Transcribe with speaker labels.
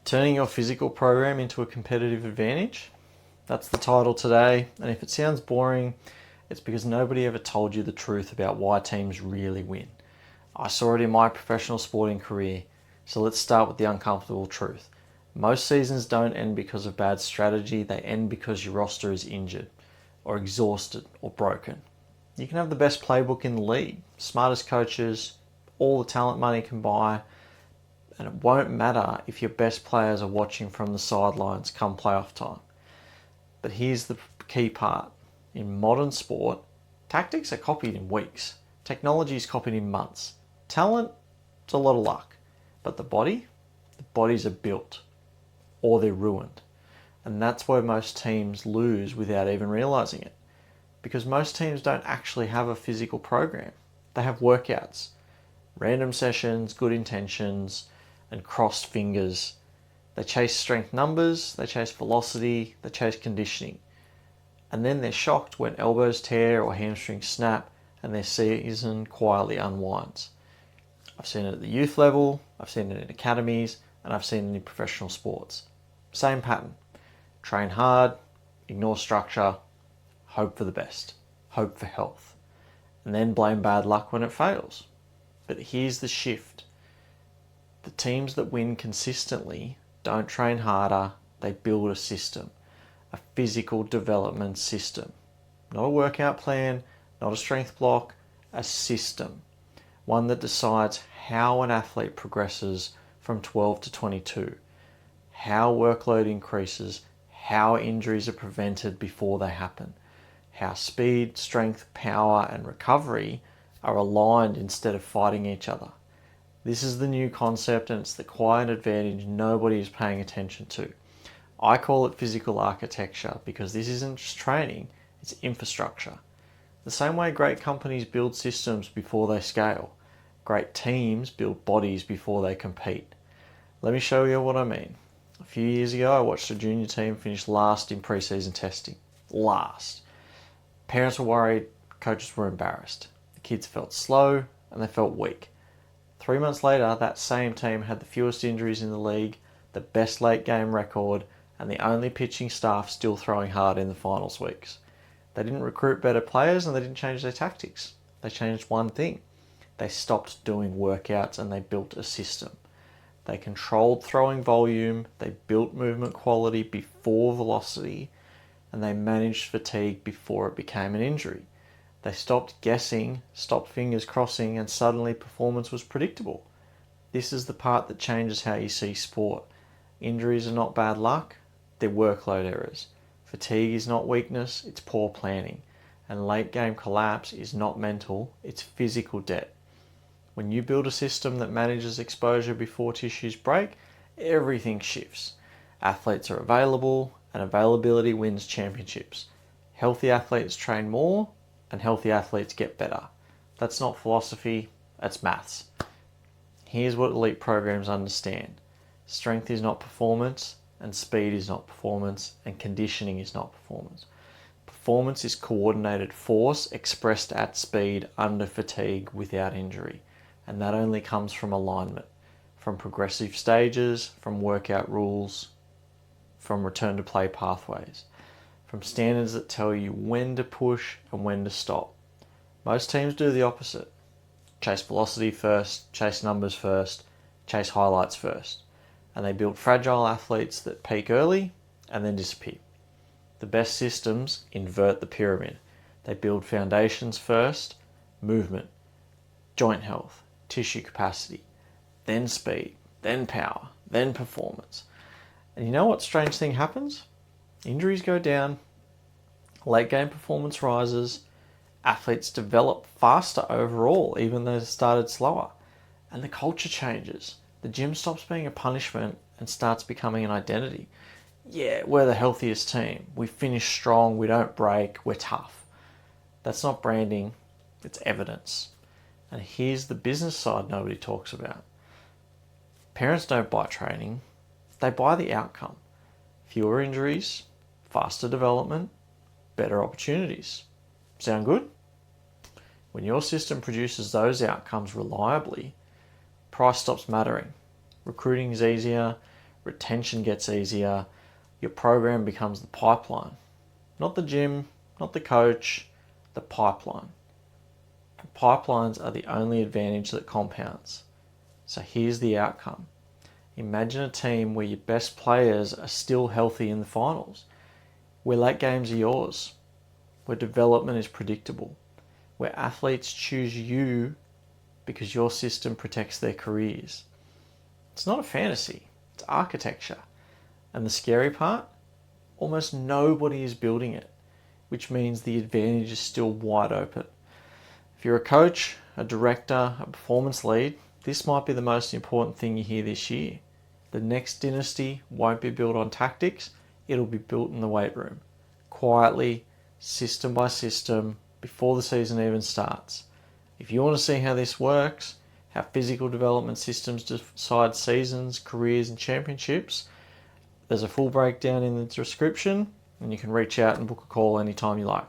Speaker 1: Turning your physical program into a competitive advantage? That's the title today, and if it sounds boring, it's because nobody ever told you the truth about why teams really win. I saw it in my professional sporting career, so let's start with the uncomfortable truth. Most seasons don't end because of bad strategy, they end because your roster is injured, or exhausted, or broken. You can have the best playbook in the league, smartest coaches, all the talent money can buy, and it won't matter if your best players are watching from the sidelines come playoff time. But here's the key part. In modern sport, tactics are copied in weeks. Technology is copied in months. Talent, it's a lot of luck. But the bodies are built or they're ruined. And that's where most teams lose without even realizing it. Because most teams don't actually have a physical program. They have workouts, random sessions, good intentions, and crossed fingers. They chase strength numbers, they chase velocity, they chase conditioning. And then they're shocked when elbows tear or hamstrings snap and their season quietly unwinds. I've seen it at the youth level, I've seen it in academies, and I've seen it in professional sports. Same pattern. Train hard, ignore structure, hope for the best, hope for health, and then blame bad luck when it fails. But here's the shift. The teams that win consistently don't train harder, they build a system, a physical development system. Not a workout plan, not a strength block, a system. One that decides how an athlete progresses from 12 to 22, how workload increases, how injuries are prevented before they happen, how speed, strength, power, and recovery are aligned instead of fighting each other. This is the new concept, and it's the quiet advantage nobody is paying attention to. I call it physical architecture because this isn't just training, it's infrastructure. The same way great companies build systems before they scale, great teams build bodies before they compete. Let me show you what I mean. A few years ago, I watched a junior team finish last in preseason testing. Last. Parents were worried, coaches were embarrassed. The kids felt slow and they felt weak. 3 months later, that same team had the fewest injuries in the league, the best late game record, and the only pitching staff still throwing hard in the finals weeks. They didn't recruit better players and they didn't change their tactics. They changed one thing. They stopped doing workouts and they built a system. They controlled throwing volume, they built movement quality before velocity, and they managed fatigue before it became an injury. They stopped guessing, stopped fingers crossing, and suddenly performance was predictable. This is the part that changes how you see sport. Injuries are not bad luck, they're workload errors. Fatigue is not weakness, it's poor planning. And late game collapse is not mental, it's physical debt. When you build a system that manages exposure before tissues break, everything shifts. Athletes are available, and availability wins championships. Healthy athletes train more, and healthy athletes get better. That's not philosophy, that's maths. Here's what elite programs understand. Strength is not performance, and speed is not performance, and conditioning is not performance. Performance is coordinated force expressed at speed under fatigue without injury. And that only comes from alignment, from progressive stages, from workout rules, from return to play pathways, from standards that tell you when to push and when to stop. Most teams do the opposite. Chase velocity first, chase numbers first, chase highlights first. And they build fragile athletes that peak early and then disappear. The best systems invert the pyramid. They build foundations first, movement, joint health, tissue capacity, then speed, then power, then performance. And you know what strange thing happens? Injuries go down, late game performance rises, athletes develop faster overall, even though they started slower. And the culture changes. The gym stops being a punishment and starts becoming an identity. Yeah, we're the healthiest team. We finish strong, we don't break, we're tough. That's not branding, it's evidence. And here's the business side nobody talks about. Parents don't buy training, they buy the outcome. Fewer injuries, faster development, better opportunities. Sound good? When your system produces those outcomes reliably, price stops mattering. Recruiting is easier, retention gets easier, your program becomes the pipeline. Not the gym, not the coach, the pipeline. And pipelines are the only advantage that compounds. So here's the outcome. Imagine a team where your best players are still healthy in the finals, where late games are yours, where development is predictable, where athletes choose you because your system protects their careers. It's not a fantasy, it's architecture. And the scary part? Almost nobody is building it, which means the advantage is still wide open. If you're a coach, a director, a performance lead, this might be the most important thing you hear this year. The next dynasty won't be built on tactics, it'll be built in the weight room, quietly, system by system, before the season even starts. If you want to see how this works, how physical development systems decide seasons, careers and championships, there's a full breakdown in the description, and you can reach out and book a call anytime you like.